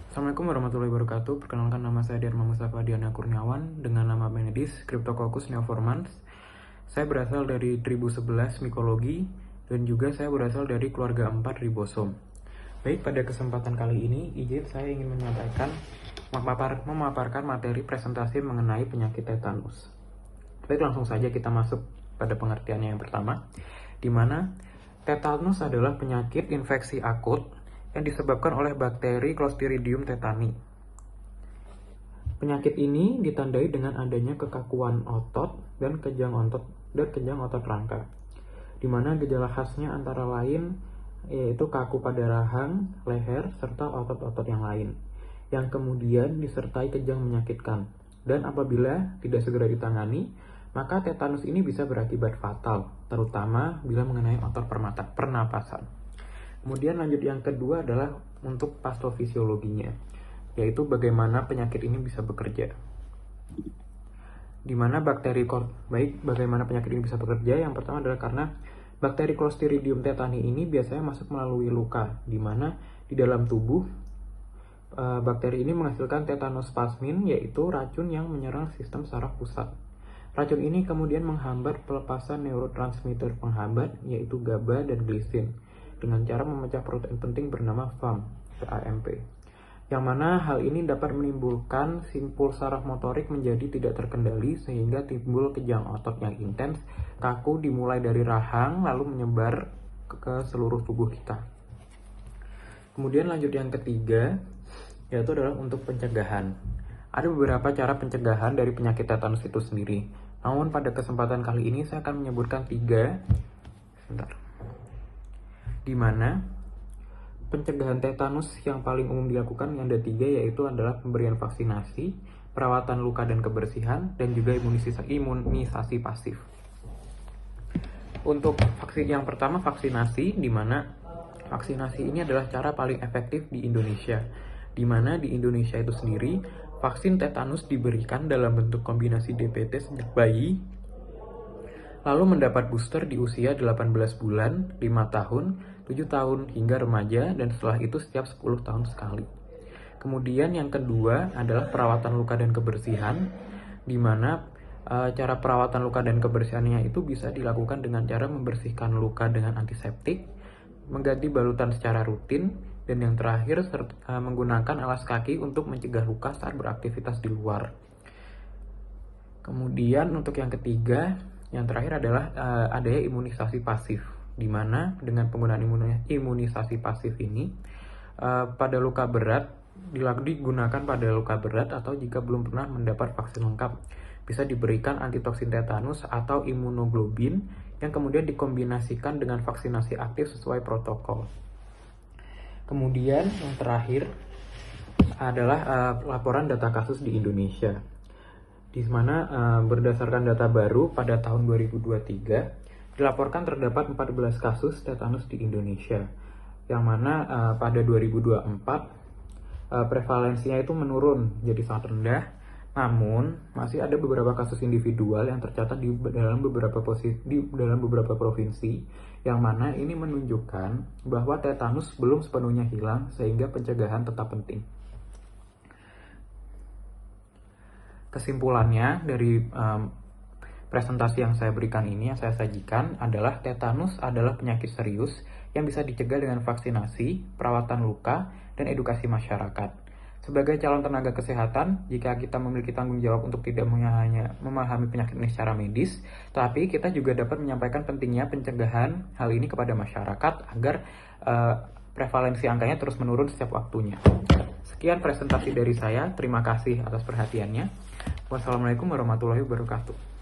Assalamualaikum warahmatullahi wabarakatuh. Perkenalkan, nama saya Dharma Mustafa Diana Kurniawan dengan nama medis Cryptococcus neoformans. Saya berasal dari tribu 11 mikologi dan juga saya berasal dari keluarga 4 ribosom. Baik, pada kesempatan kali ini izin saya ingin menyampaikan memaparkan materi presentasi mengenai penyakit tetanus. Baik, langsung saja kita masuk pada pengertiannya yang pertama, di mana tetanus adalah penyakit infeksi akut yang disebabkan oleh bakteri Clostridium tetani. Penyakit ini ditandai dengan adanya kekakuan otot dan kejang otot rangka, di mana gejala khasnya antara lain yaitu kaku pada rahang, leher, serta otot-otot yang lain, yang kemudian disertai kejang menyakitkan. Dan apabila tidak segera ditangani, maka tetanus ini bisa berakibat fatal, terutama bila mengenai otot pernapasan. Kemudian lanjut yang kedua adalah untuk pastofisiologinya, yaitu bagaimana penyakit ini bisa bekerja. Bagaimana penyakit ini bisa bekerja? Yang pertama adalah karena bakteri Clostridium tetani ini biasanya masuk melalui luka, di mana di dalam tubuh bakteri ini menghasilkan tetanospasmin, yaitu racun yang menyerang sistem saraf pusat. Racun ini kemudian menghambat pelepasan neurotransmitter penghambat, yaitu GABA dan glisin, dengan cara memecah protein penting bernama VAMP, yang mana hal ini dapat menimbulkan simpul saraf motorik menjadi tidak terkendali sehingga timbul kejang otot yang intens, kaku dimulai dari rahang lalu menyebar ke seluruh tubuh kita. Kemudian lanjut yang ketiga, yaitu adalah untuk pencegahan. Ada beberapa cara pencegahan dari penyakit tetanus itu sendiri. Namun pada kesempatan kali ini saya akan menyebutkan di mana pencegahan tetanus yang paling umum dilakukan yang ada 3, yaitu adalah pemberian vaksinasi, perawatan luka dan kebersihan, dan juga imunisasi pasif. Untuk yang pertama, vaksinasi, di mana vaksinasi ini adalah cara paling efektif di Indonesia, di mana di Indonesia itu sendiri vaksin tetanus diberikan dalam bentuk kombinasi DPT sejak bayi, lalu mendapat booster di usia 18 bulan, 5 tahun, 7 tahun hingga remaja, dan setelah itu setiap 10 tahun sekali. Kemudian yang kedua adalah perawatan luka dan kebersihan, di mana cara perawatan luka dan kebersihannya itu bisa dilakukan dengan cara membersihkan luka dengan antiseptik, mengganti balutan secara rutin, dan yang terakhir menggunakan alas kaki untuk mencegah luka saat beraktivitas di luar. Kemudian untuk yang ketiga, yang terakhir adalah adanya imunisasi pasif, di mana dengan penggunaan imunisasi pasif ini pada luka berat digunakan pada luka berat atau jika belum pernah mendapat vaksin lengkap, bisa diberikan antitoksin tetanus atau imunoglobin yang kemudian dikombinasikan dengan vaksinasi aktif sesuai protokol. Kemudian yang terakhir adalah laporan data kasus di Indonesia, di mana berdasarkan data baru pada tahun 2023 dilaporkan terdapat 14 kasus tetanus di Indonesia, yang mana pada 2024 prevalensinya itu menurun jadi sangat rendah. Namun masih ada beberapa kasus individual yang tercatat di dalam beberapa provinsi, yang mana ini menunjukkan bahwa tetanus belum sepenuhnya hilang sehingga pencegahan tetap penting. Kesimpulannya dari presentasi yang saya berikan ini, yang saya sajikan adalah tetanus adalah penyakit serius yang bisa dicegah dengan vaksinasi, perawatan luka, dan edukasi masyarakat. Sebagai calon tenaga kesehatan, jika kita memiliki tanggung jawab untuk tidak hanya memahami penyakit ini secara medis, tapi kita juga dapat menyampaikan pentingnya pencegahan hal ini kepada masyarakat agar prevalensi angkanya terus menurun setiap waktunya. Sekian presentasi dari saya, terima kasih atas perhatiannya. Wassalamualaikum warahmatullahi wabarakatuh.